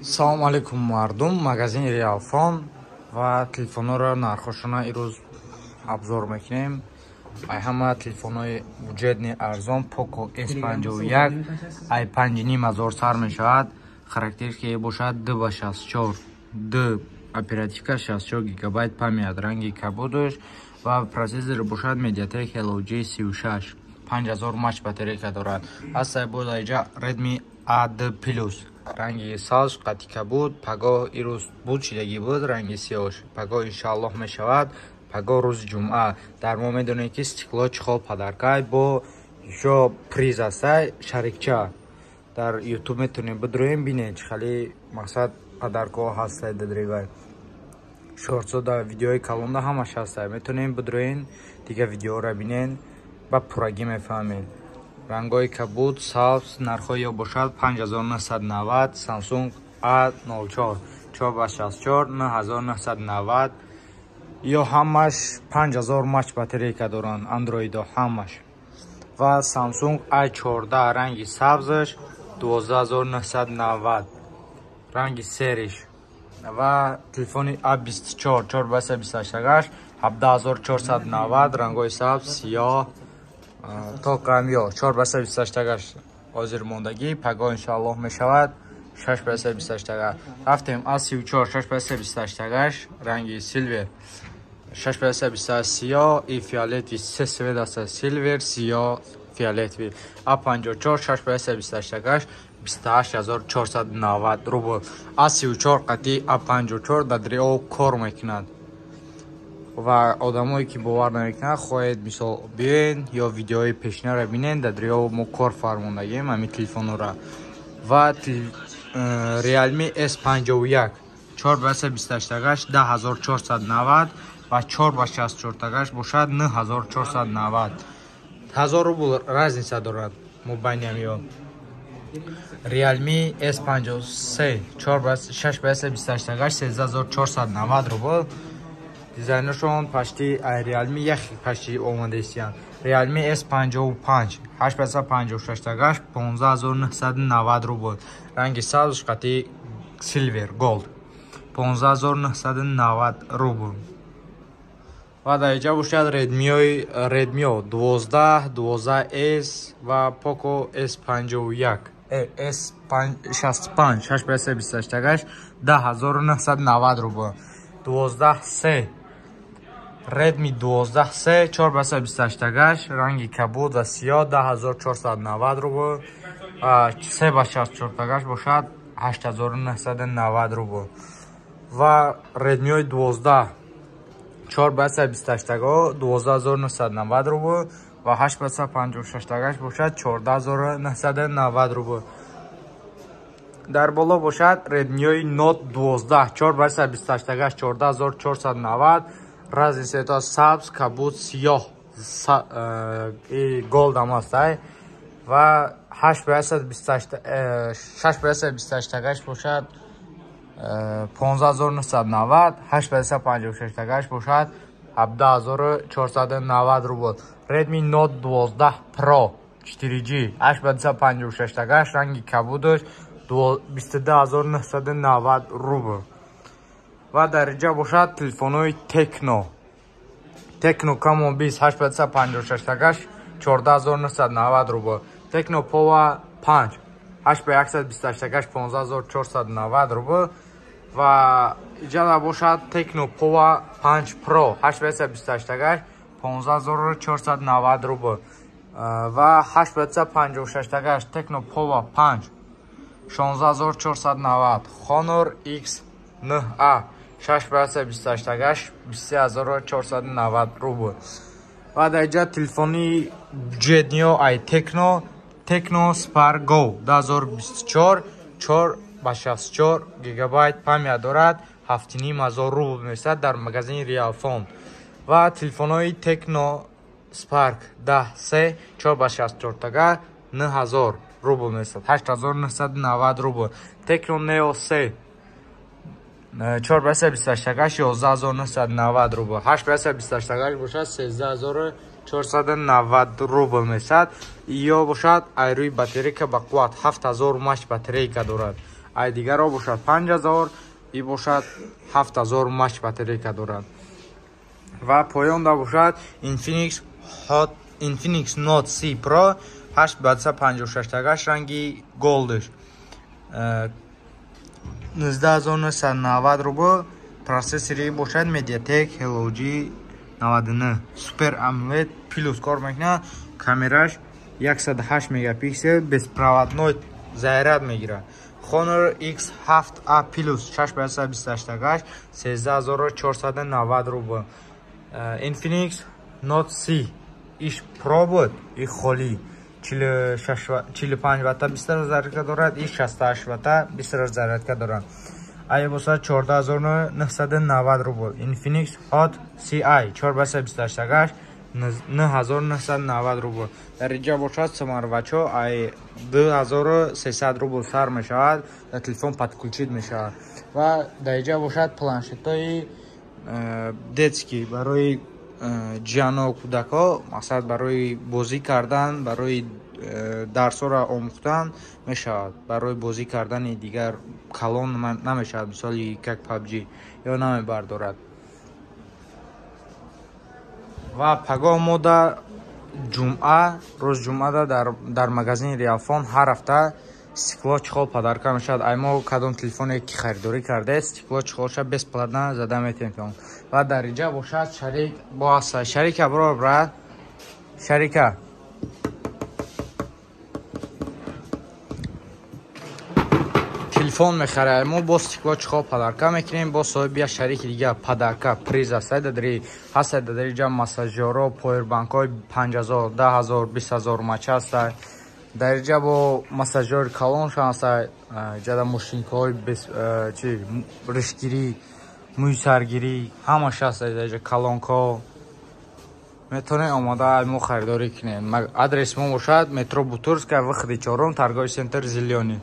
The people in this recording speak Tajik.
Салом алейкум мардум, магазини Realfon ва телефонҳоро нархошона ирӯз обзор мекунем. Ай ҳама телефонҳои буҷетни арзон Poco S51 ай 5500 сар мешавад. Характеристикаи бошад 2/64, 2 оперативка 64 гигабайт памят, ранги кабудаш ва процессор бошад Mediatek Helio G36, 5000 мАч батарейка дорад. Ҳастай буд айҷа Redmi A2+, ранги сабз қати кабуд, пагоҳ ирӯз буд шидагӣ буд, ранги сиёҳ. Пагоҳ иншааллоҳ мешавад, пагоҳ рӯзи ҷумъа. Дар мо медонем ки стекло чихол падаркай бо ё приз астай шарикча. Дар YouTube метонем бидроем бинед чӣ хали мақсад падаркоҳ ҳастай дадрегай. Шортсода видеои калонда ҳамаш ҳастай. Метонем бидроен дига видеоро бинен ба пурагӣ мефаҳмед. Рангои кабуд, сабз, нархҳо ё бошад 5990, Samsung A04, 4/64, 9990 ё ҳамаш 5000 мАч батарейка доранд, андроидо ҳамаш. Ва Samsung A14 ранги сабзаш 12990, ранги сериш. Ва телефони A24 4/28 17490, рангои сабз, сиёҳ, то камё 4/28 ҳозир мондагӣ, пагоҳ иншааллоҳ мешавад 6/28. Рафтем A34 6/28, ранги силвер, 6/28 сиёҳ и фиолетови се свет аст, силвер, сиёҳ, фиолетови. A54 6/28 28490 рубл. A34 қати A54 дар реол кор мекунад. Ва одамое ки бовар намекунад хоҳед мисол биёен ё видеои пешнаро бинен, дар реол мо кор фармондагим ҳамин телефонҳоро. Ва Realme S51 4/28 10490 ва 4/64 бошад 9490. 1000 рубл разница дорад мобайни ҳамё. Realme S53 6/28 13490 рубл. Дизайнашон пашти Realme яхи пашти омадестиян. Realme S55 8/56 15990 рубл. Ранги сабз қати silver gold 15990 рубл. Ва дар инҷа бошад Redmi 12, 12S ва Poco S65 S65 6/28 10990 рубл. 12C Redmi 12C 4/28 ранги кабуд ва сиёҳ 10490 рубл. 3/64 бошад 8990 рубл. Ва Redmi 12 4/28 12990 рубл ва 8/56 бошад 14990 рубл. Дар боло бошад Redmi Note 12 4/28 14490, разницаи сабз, кабуд, сиёҳ, голд ҳам аст. Ва 6/28 бошад 15990, 8/56 бошад 17490 рубл. Redmi Note 12 Pro 4G 8/56 ранги кабудаш 22990 рубл. Ва дар инҷа бошад телефонҳои Tecno Camon 20 8/56 14990 рубл. Tecno Power 5 8/128 15490 рубл. Ва инҷа бошад Tecno Power 5 Pro 8/28 15490 рубл. Ва 8/56 Tecno Power 5 16490. Honor X9A 6/28 23490 рубл. Ва дар инҷа телефони буҷетниё ай Tecno Spark Go 2024 4/64 гигабайт памят дорад, 7500 рубл месад дар магазини Realfon. Ва телефонҳои Tecno Spark 10C 4/64 9000 рубл месад, 8990 рубл. Tecno Neo C 4/28 11990 рубл. 8/28 бошад 13490 рубл месад. ё бошад айрӯи батарейка ба қувват 7000 мАч батарейка дорад. ай дигарро бошад 5000, и бошад 7000 мach батарейка дорад. Ва поёнда бошад Infinix Note C Pro 856 ранги голдш 19990 рубл. Процессори бошад Mediatek Helio G99 Super AMOLED плюс кор мекунад. Камераш 108 мегапиксел беспроводной заряд мегирад. Honor X7A Plus 628 13490 рубл. Infinix Note C иш Pro буд, и холи 45 ватта 20 зарядка дорад, и 68 ватта 20 зарядка дорад. Ай боса 14990 рубл. Infinix Hot CI 428 9990 рубл. дар инҷа бошад самарвачо ай 2300 рубл сар мешавад, дар телефон подключид мешавад. Ва дар инҷа бошад планшетои детский барои ҷияно кӯдако, мақсад барои бозӣ кардан, барои дарсҳоро омӯхтан мешавад. Барои бозӣ кардани дигар калон намешавад, мисоли как PUBG ё намебардорад. ва пагоҳ мо да ҷумъа, рӯз ҷумъада дар магазини Realphone ҳар ҳафта стекло чехол падарка мешавад. Ай мо кадом телефоне ки харидорӣ кардед, стекло чехолша бесплатна зада метавонед. ва дар инҷа бошад шарик бо аста. Шарика бирор брат, шарика телефон мехарем, мо бо стекло чехол падарка мекунем, бо соҳиби як шарики дига падарка приз аст. Дадри ҳаст дадри ҷа массажёро, повербанкҳои 5000, 10000, 20000 мach аст. Дар ҷа бо массажёри калоншон аст. ҷада мошинкаҳои чи ришгирӣ, мӯи саргирӣ ҳамаш аст. дар ҷа калонко метавонед омода мо харидорӣ кунед. Адрес мо бошад метро Бутурская, выходи 4, торговый центр Зелёный.